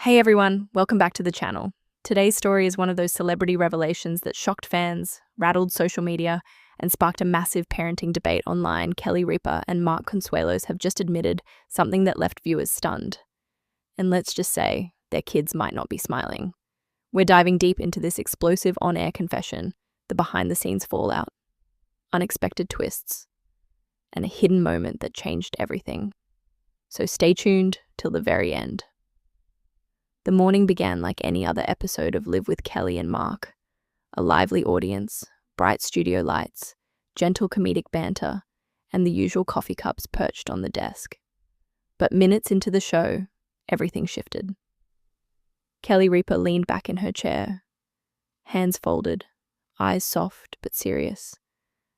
Hey everyone, welcome back to the channel. Today's story is one of those celebrity revelations that shocked fans, rattled social media, and sparked a massive parenting debate online. Ripa and Mark Consuelos have just admitted something that left viewers stunned. And let's just say, their kids might not be smiling. We're diving deep into this explosive on-air confession, the behind-the-scenes fallout, unexpected twists, and a hidden moment that changed everything. So stay tuned till the very end. The morning began like any other episode of Live with Kelly and Mark. A lively audience, bright studio lights, gentle comedic banter, and the usual coffee cups perched on the desk. But minutes into the show, everything shifted. Ripa leaned back in her chair, hands folded, eyes soft but serious,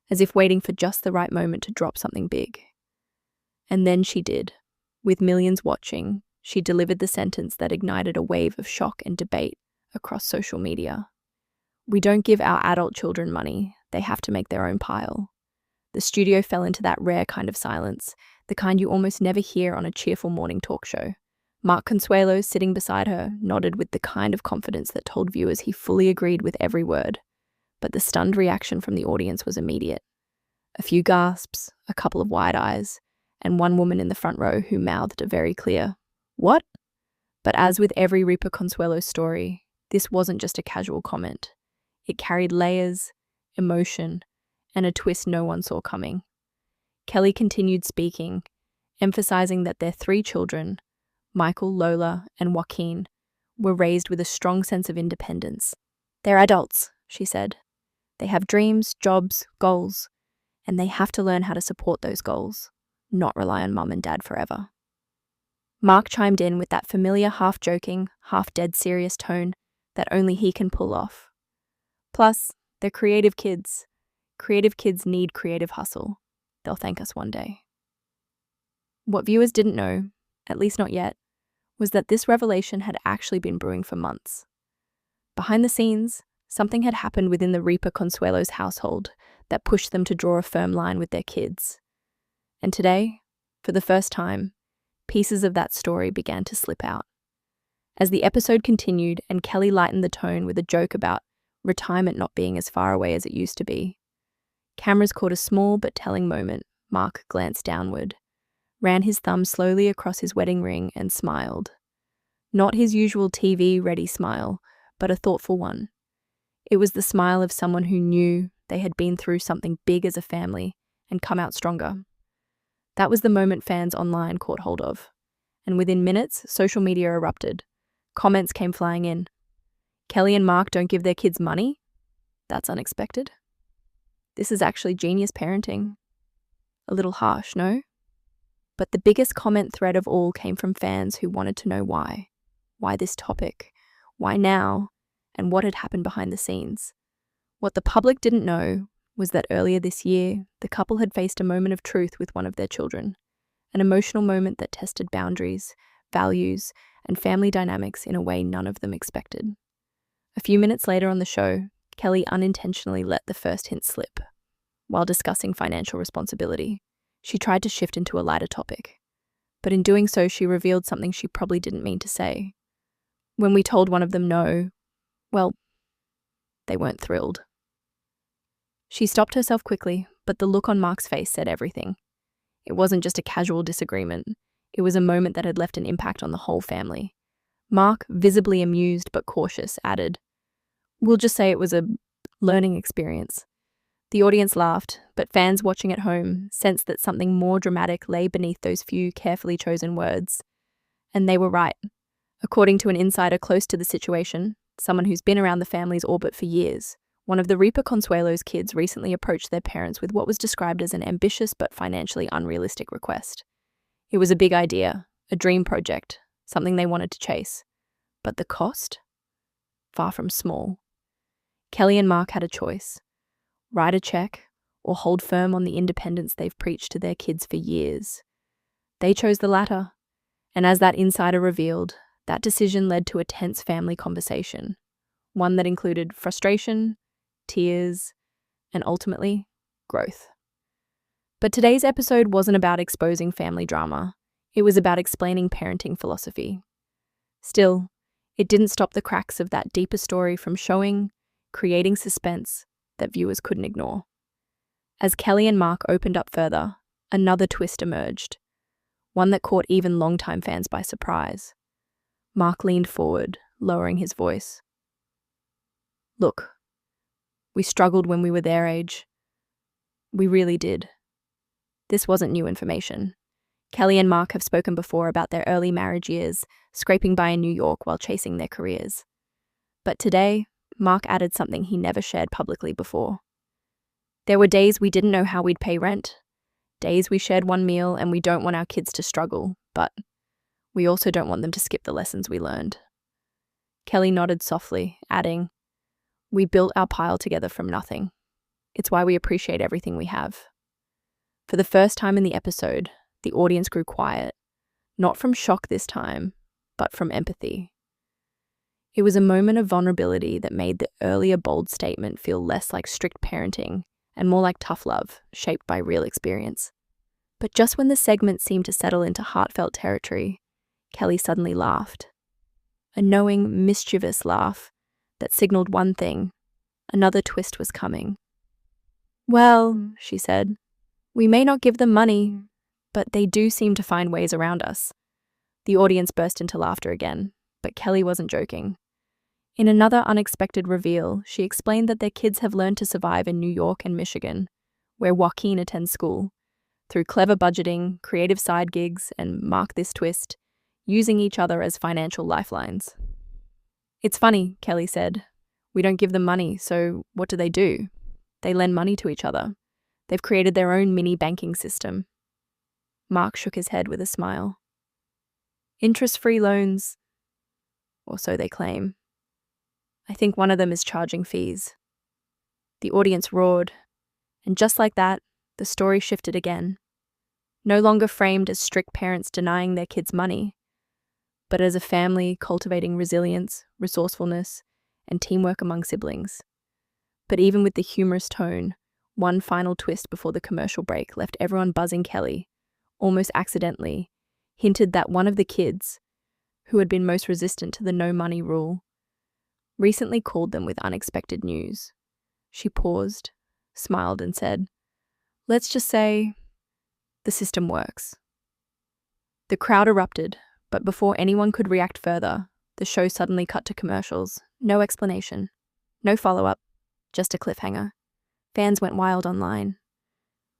as if waiting for just the right moment to drop something big. And then she did. With millions watching, she delivered the sentence that ignited a wave of shock and debate across social media. "We don't give our adult children money. They have to make their own pile." The studio fell into that rare kind of silence, the kind you almost never hear on a cheerful morning talk show. Mark Consuelos, sitting beside her, nodded with the kind of confidence that told viewers he fully agreed with every word. But the stunned reaction from the audience was immediate. A few gasps, a couple of wide eyes, and one woman in the front row who mouthed a very clear, "What?" But as with every Ripa Consuelo story, this wasn't just a casual comment. It carried layers, emotion, and a twist no one saw coming. Kelly continued speaking, emphasizing that their three children, Michael, Lola, and Joaquin, were raised with a strong sense of independence. "They're adults," she said. "They have dreams, jobs, goals, and they have to learn how to support those goals, not rely on mum and dad forever." Mark chimed in with that familiar half-joking, half-dead serious tone that only he can pull off. "Plus, they're creative kids. Creative kids need creative hustle. They'll thank us one day." What viewers didn't know, at least not yet, was that this revelation had actually been brewing for months. Behind the scenes, something had happened within the Ripa Consuelos household that pushed them to draw a firm line with their kids. And today, for the first time, pieces of that story began to slip out. As the episode continued and Kelly lightened the tone with a joke about retirement not being as far away as it used to be, cameras caught a small but telling moment. Mark glanced downward, ran his thumb slowly across his wedding ring and smiled. Not his usual TV-ready smile, but a thoughtful one. It was the smile of someone who knew they had been through something big as a family and come out stronger. That was the moment fans online caught hold of. And within minutes, social media erupted. Comments came flying in. "Kelly and Mark don't give their kids money? That's unexpected. This is actually genius parenting. A little harsh, no?" But the biggest comment thread of all came from fans who wanted to know why. Why this topic? Why now? And what had happened behind the scenes? What the public didn't know was that earlier this year, the couple had faced a moment of truth with one of their children, an emotional moment that tested boundaries, values, and family dynamics in a way none of them expected. A few minutes later on the show, Kelly unintentionally let the first hint slip. While discussing financial responsibility, she tried to shift into a lighter topic. But in doing so, she revealed something she probably didn't mean to say. When we told one of them no, well, they weren't thrilled. She stopped herself quickly, but the look on Mark's face said everything. It wasn't just a casual disagreement. It was a moment that had left an impact on the whole family. Mark, visibly amused but cautious, added, "We'll just say it was a learning experience." The audience laughed, but fans watching at home sensed that something more dramatic lay beneath those few carefully chosen words. And they were right. According to an insider close to the situation, someone who's been around the family's orbit for years, one of the Ripa Consuelos kids recently approached their parents with what was described as an ambitious but financially unrealistic request. It was a big idea, a dream project, something they wanted to chase. But the cost? Far from small. Kelly and Mark had a choice. Write a check or hold firm on the independence they've preached to their kids for years. They chose the latter. And as that insider revealed, that decision led to a tense family conversation, one that included frustration, tears, and ultimately, growth. But today's episode wasn't about exposing family drama. It was about explaining parenting philosophy. Still, It didn't stop the cracks of that deeper story from showing, creating suspense that viewers couldn't ignore. As Kelly and Mark opened up further, another twist emerged, one that caught even longtime fans by surprise. Mark leaned forward, lowering his voice. "Look, we struggled when we were their age. We really did. This wasn't new information. Kelly and Mark have spoken before about their early marriage years, scraping by in New York while chasing their careers. But today, Mark added something he never shared publicly before. There were days we didn't know how we'd pay rent, days we shared one meal and we don't want our kids to struggle, but we also don't want them to skip the lessons we learned." Kelly nodded softly, adding, "We built our pile together from nothing. It's why we appreciate everything we have." For the first time in the episode, the audience grew quiet, not from shock this time, but from empathy. It was a moment of vulnerability that made the earlier bold statement feel less like strict parenting and more like tough love, shaped by real experience. But just when the segment seemed to settle into heartfelt territory, Kelly suddenly laughed. A knowing, mischievous laugh that signaled one thing: another twist was coming. "Well," she said, "we may not give them money, but they do seem to find ways around us." The audience burst into laughter again, but Kelly wasn't joking. In another unexpected reveal, she explained that their kids have learned to survive in New York and Michigan, where Joaquin attends school, through clever budgeting, creative side gigs, and, mark this twist, using each other as financial lifelines. "It's funny," Kelly said. "We don't give them money, so what do? They lend money to each other. They've created their own mini banking system." Mark shook his head with a smile. "Interest-free loans, or so they claim. I think one of them is charging fees." The audience roared, and just like that, the story shifted again. No longer framed as strict parents denying their kids money, but as a family cultivating resilience, resourcefulness, and teamwork among siblings. But even with the humorous tone, one final twist before the commercial break left everyone buzzing. Kelly, almost accidentally, hinted that one of the kids, who had been most resistant to the no money rule, recently called them with unexpected news. She paused, smiled, and said, "Let's just say the system works." The crowd erupted, but before anyone could react further, the show suddenly cut to commercials. No explanation, no follow-up, just a cliffhanger. Fans went wild online.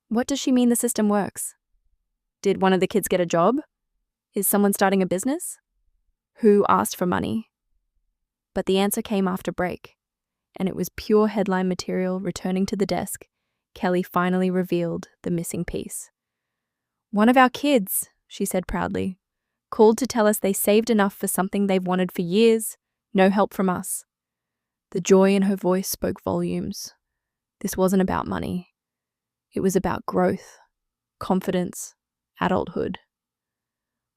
What does she mean the system works? Did one of the kids get a job? Is someone starting a business? Who asked for money? But the answer came after break, and it was pure headline material. Returning to the desk, Kelly finally revealed the missing piece. "One of our kids," she said proudly, "called to tell us they saved enough for something they've wanted for years, no help from us." The joy in her voice spoke volumes. This wasn't about money. It was about growth, confidence, adulthood.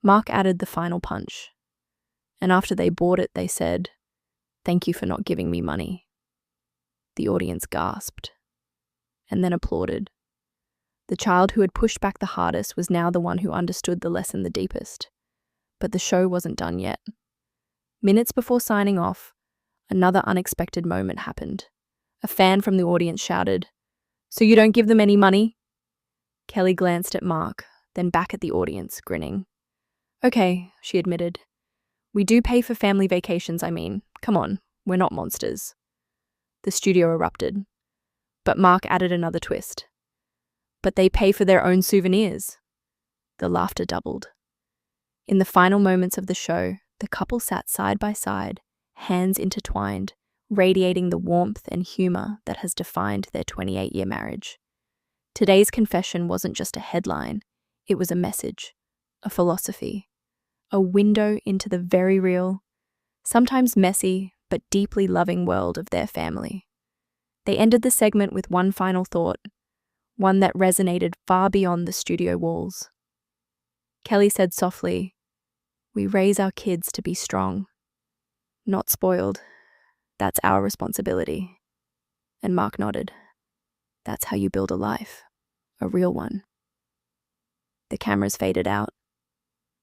Mark added the final punch, and after they bought it, they said, "Thank you for not giving me money." The audience gasped, and then applauded. The child who had pushed back the hardest was now the one who understood the lesson the deepest. But the show wasn't done yet. Minutes before signing off, another unexpected moment happened. A fan from the audience shouted, "So you don't give them any money?" Kelly glanced at Mark, then back at the audience, grinning. "Okay," she admitted. "We do pay for family vacations, I mean. Come on, we're not monsters." The studio erupted, but Mark added another twist. "But they pay for their own souvenirs." The laughter doubled. In the final moments of the show, the couple sat side by side, hands intertwined, radiating the warmth and humor that has defined their 28-year marriage. Today's confession wasn't just a headline, it was a message, a philosophy, a window into the very real, sometimes messy, but deeply loving world of their family. They ended the segment with one final thought, one that resonated far beyond the studio walls. Kelly said softly, "We raise our kids to be strong, not spoiled. That's our responsibility." And Mark nodded. "That's how you build a life, a real one." The cameras faded out,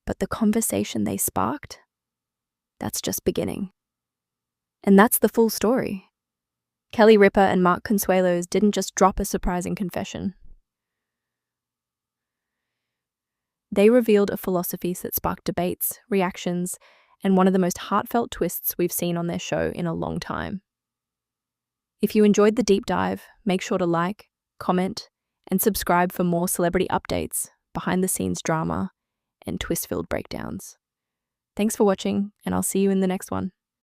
but the conversation they sparked, that's just beginning. And that's the full story. Kelly Ripa and Mark Consuelos didn't just drop a surprising confession. They revealed a philosophy that sparked debates, reactions, and one of the most heartfelt twists we've seen on their show in a long time. If you enjoyed the deep dive, make sure to like, comment, and subscribe for more celebrity updates, behind-the-scenes drama, and twist-filled breakdowns. Thanks for watching, and I'll see you in the next one.